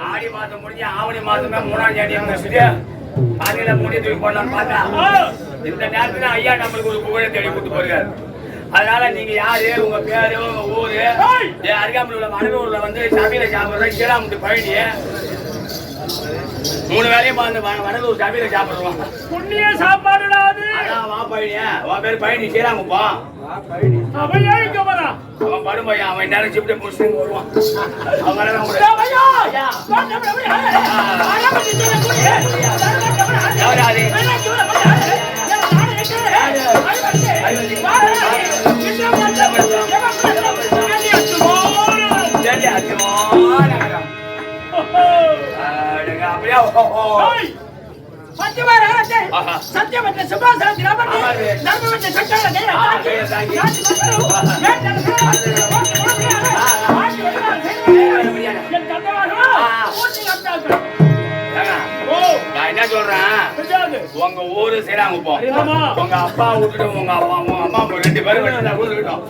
ஆடி மாதம் முடிஞ்சு ஆவணி மாதமே 3ஆம் தேதி அதுல முடிய தூக்கி போடலாம்னு பார்த்தா இந்த நேரத்துல ஐயா நம்மளுக்கு ஒரு புகழை தேடி கொடுத்து போறாரு. அதனால நீங்க யாரு, உங்க பேரு, உங்க ஊரு, அருகாமையில் உள்ள மணலூர்ல வந்து சபையில சாப்பிடுற கீழாமுட்டு பழனி 3 வேலையும் வடலூர் சபையில சாப்பிடுவாங்க. புண்ணிய சாப்பாடு வா பழனியா, உன் பேரு பழனி சீராமுப்பா. அவன் படுமையா, அவன் நேரம் சிப்ட முடிச்சு வருவான். அப்படியா சத்தியமற்ற சுபாசன தர்மமற்ற சட்டங்களை நான் என்ன சொல்றேன், உங்க ஊரு செய்யறாங்க. உங்க அப்பா விட்டுட்டு உங்க அம்மா 2 பேரும் இருக்கட்டும்.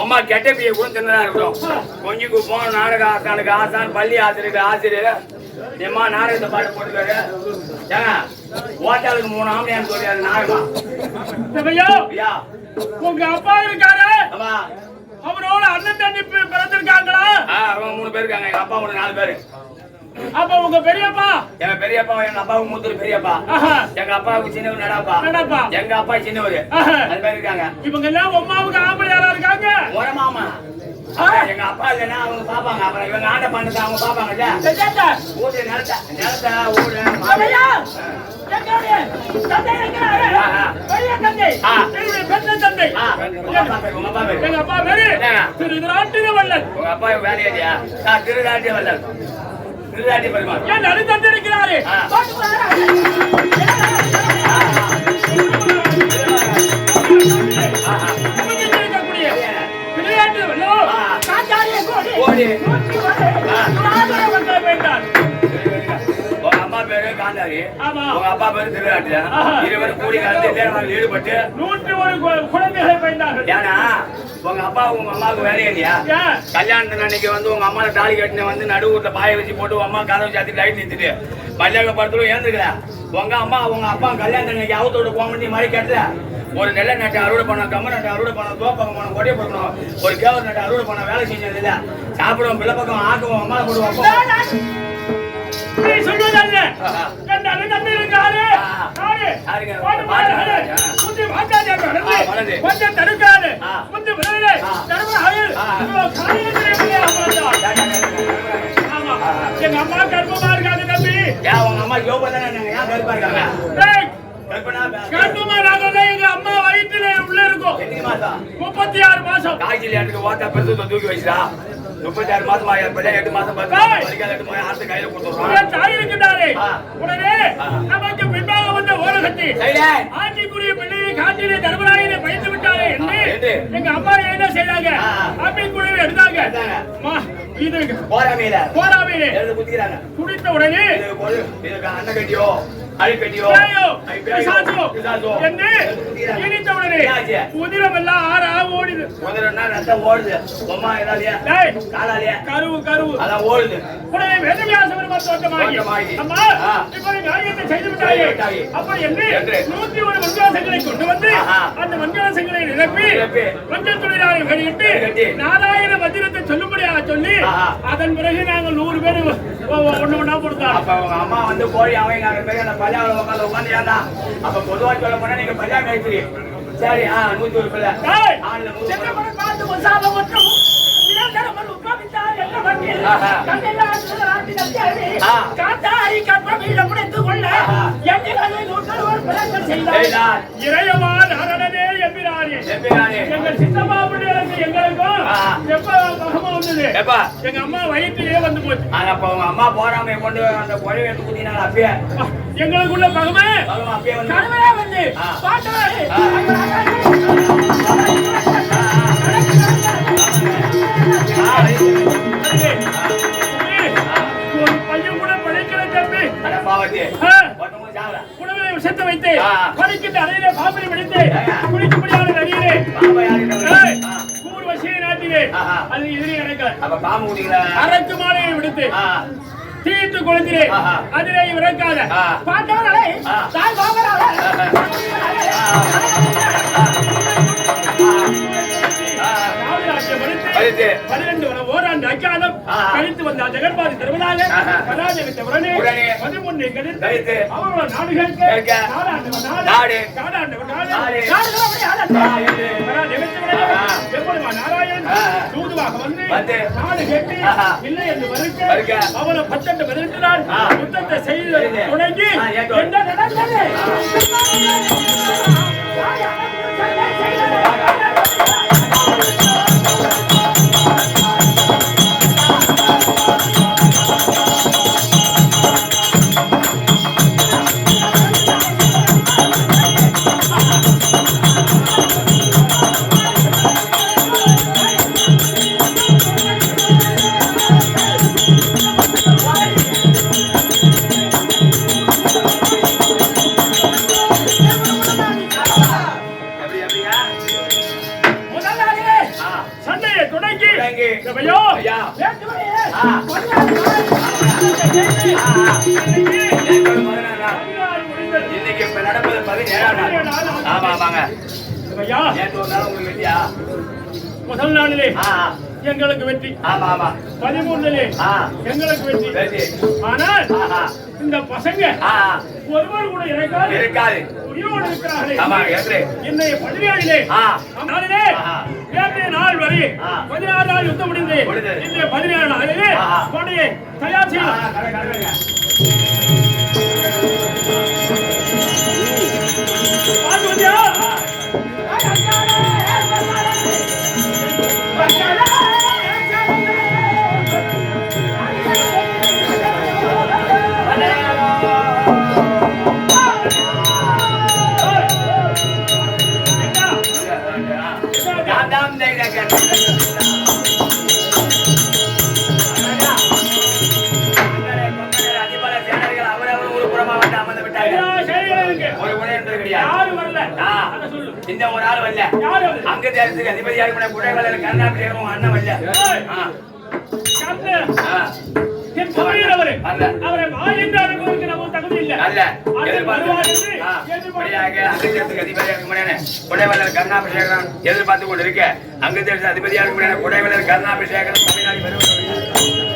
அம்மா கெட்ட பிய கூட தின்னதா இருக்கட்டும். கொஞ்சம் குப்போம் நாடக ஆசானுக்கு ஆசான், பள்ளி ஆசிரியருக்கு ஆசிரியர், எம்மா நாடகத்தை பாட்டு போட்டுக்காரு. ஏங்க ஓட்டாளுக்கு 3 ஆம்பளையான்னு சொல்லி அது நாடகம். உங்க அப்பா இருக்காரு, அவரோட அண்ணன் தண்ணி பிறந்திருக்காங்களா? அவங்க 3 பேர் இருக்காங்க. எங்க அப்பா 4 பேரு. அப்ப உங்க பெரியப்பா? எங்க பெரியப்பா எங்க அப்பாவுக்கு மூத்தர் பெரியப்பா. எங்க அப்பாவுக்கு சின்னவர் நடப்பா. எங்க அப்பா சின்னவர். அது மாதிரி இருக்காங்க. இவங்க எல்லாம் அம்மாவுக்கு ஆம்பளையாரா இருக்காங்க. ஒரு மாமா எங்க அப்பா இல்லைன்னா அவங்க பாப்பாங்க. அப்புறம் இவங்க ஆண்ட பண்ணது அவங்க பாப்பாங்கல்ல. ஊடு நிலத்த ஊடு எங்க அப்பா பேரு திருநாட்டிய வல்லல். உங்க அப்பா வேலையா? திருநாட்டிய வல்லல். திருநாட்டிய பெருமாள். ஏன் நடுத்தட்டு இருக்கிறாரு? அம்மா பேரு காந்தாரி, உங்க அப்பா பேரு திருநாட்டியா. இருவரும் கூடி கலந்து ஈடுபட்டு 101 குழந்தைகளை பயந்தார்கள். ஏன்னா உங்க அப்பா உங்க அம்மாவுக்கு வேலையா இல்லையா? கல்யாணத்து அன்னைக்கு வந்து உங்க அம்மா தாலி கட்டின வந்து நடுவுல பாய வச்சு போட்டு அம்மா கதவை சாத்தி லைட் நிறுத்திட்டு மல்லிகை படத்துல ஏந்துக்கல. உங்க அம்மா உங்க அப்பா கல்யாணத்து அன்னைக்கு அவத்தோட போக வேண்டிய மாதிரி கேட்டல. ஒரு நெல்லை நட்டை அறுவடை பண்ண, கம்ம நட்டை அறுவடை பண்ண, தோப்பகம் பண்ண, கொடையை போடணும், ஒரு கேவர் நட்டை அறுவடை பண்ண வேலை செஞ்சது இல்ல. சாப்பிடுவோம், பிள்ளப்பக்கம் ஆக்குவோம், அம்மா போடுவோம். எங்க அம்மா கர்ப்பமா இருக்காங்க தம்பி. உங்க அம்மா யோகா தானே ஏன் கருப்பா இருக்காங்க? கர்ப்பமா நாங்க எங்க அம்மா வயிற்றுல உள்ள இருக்கும். 36 மாசம். காய்ச்சல் எனக்கு ஓட்டா பெருசு தூக்கி வச்சுடா. 36 மாசம் 8 மாசம் அடுத்த கையில கொடுத்துருவோம். தாய் இருக்கிறாரே உடனே நமக்கு பின்பாக வந்த ஓரகத்தி ஆட்சிக்குரிய பிள்ளையை காட்டிலே தர்மராயனை பயிற்சி விட்டாரே என்று எங்க அம்மா என்ன செய்தாங்க? ஆப்பிள் குழுவை எடுத்தாங்க. இது போராமையில குடித்த உடனே அண்ணன் கட்டியோ அழிப்பெட்டியோ என்று இனித்த உடனே உதிரம் எல்லாம் ஆறா ஓடுது. உதிரம்னா ரத்தம் ஓடுது. அம்மா ஏதாவது காலாலியா கருவு கருவு அதான் ஓடுது. உடனே வேதவியாச பெருமாள் தோற்றமாகி அம்மா இப்படி காரியத்தை செய்து விட்டாயே. அப்படி என்று 101 மண்கலசங்களை கொண்டு வந்து அந்த மண்கலசங்களை நிரப்பி மஞ்சள் துணியாரை வெளியிட்டு நாராயண மந்திரத்தை சொல்லும்படியாக சொல்லி அதன் பிறகு நாங்கள் 100 பேர் ஒண்ணு ஒண்ணா கொடுத்தாங்க. அப்ப அவங்க அம்மா வந்து கோழி அவங்க பஞ்சாபில் உட்காந்து ஏன்னா அப்ப பொதுவா சொல்ல போனா நீங்க பஞ்சாப் ஆயிடுச்சு. சரி 101 பிள்ளை இறையவான் அரணனே எம்பிரானே. எங்கள் சித்தம்மா பிள்ளைகளுக்கு எங்களுக்கும் எப்ப பகமா வந்தது? எங்க அம்மா வயிற்றிலே வந்து போச்சு. அப்ப உங்க அம்மா போறாம கொண்டு அந்த குழவை எடுத்து ஊத்தினாங்க. அப்பயே எங்களுக்குள்ள பகமே அப்பயே வந்து ஒரு பையன் கூட படைக்கிற தம்பி உணவை விஷத்தை வைத்து படைக்கின்ற அறையிலே பாம்பரை பிடித்து குளிக்கும்படியான நதியிலே கூடு வசியை நாட்டிலே அது எதிரி நடக்க அரக்கு மாலையை விடுத்து தீர்த்து கொளுத்திலே அதிலே இறக்காத பாண்டவர்களை தாய் பாபராக 12 ஓராண்டு அக்காலம் கழித்து வந்த ஜெகன்பாதி திருவிழாவே கலாஜகத்தை உடனே 13 கழித்து அவங்களோட நாடுகள் நாடு காடாண்டவன் நாராயணன் தூதுவாக வந்து நாடு கேட்டு இல்லை என்று மறுக்க அவனை 12 பதினெட்டு யுத்தத்தை செய்து தொடங்கி என்ன நடந்தது? நேற்றோடு 16 நாள். இன்னைக்கு இப்ப நடப்பது 17ஆம் நாள். ஆமா ஆமாங்க. ஐயா நேற்று ஒரு நாள் உங்களுக்கு வெற்றியா? முதல் நாளிலே ஆ எங்களுக்கு வெற்றி. ஆமா ஆமா. 13 எங்களுக்கு வெற்றி. வெற்றி. ஆனால் ஆஹா. இந்த பசங்க ஒருவர் கூட இருக்காது. உயிரோடு இருக்கிறார்களே. ஆமா என்று இன்னைய 17 நாளிலே நேற்றைய நாள் வரை 16 நாள் யுத்தம் முடிந்து இன்றைய 17 நாளிலே கொடையை தயார் செய்யலாம். இந்த ஒரு ஆள் வரல. அங்க தேசத்துக்கு அதிபதியா இருக்கிற குடைவளர் கருணாபிஷேகம் அண்ணன் வரல. அவரை வாயின்று அனுப்புவதற்கு நமக்கு தகுதி இல்லை. குடைவளர் கருணாபிஷேகம் எதிர்பார்த்து கொண்டு இருக்க அங்க தேச அதிபதியா இருக்கிற குடைவளர் கருணாபிஷேகம் தமிழ்நாடு வருவது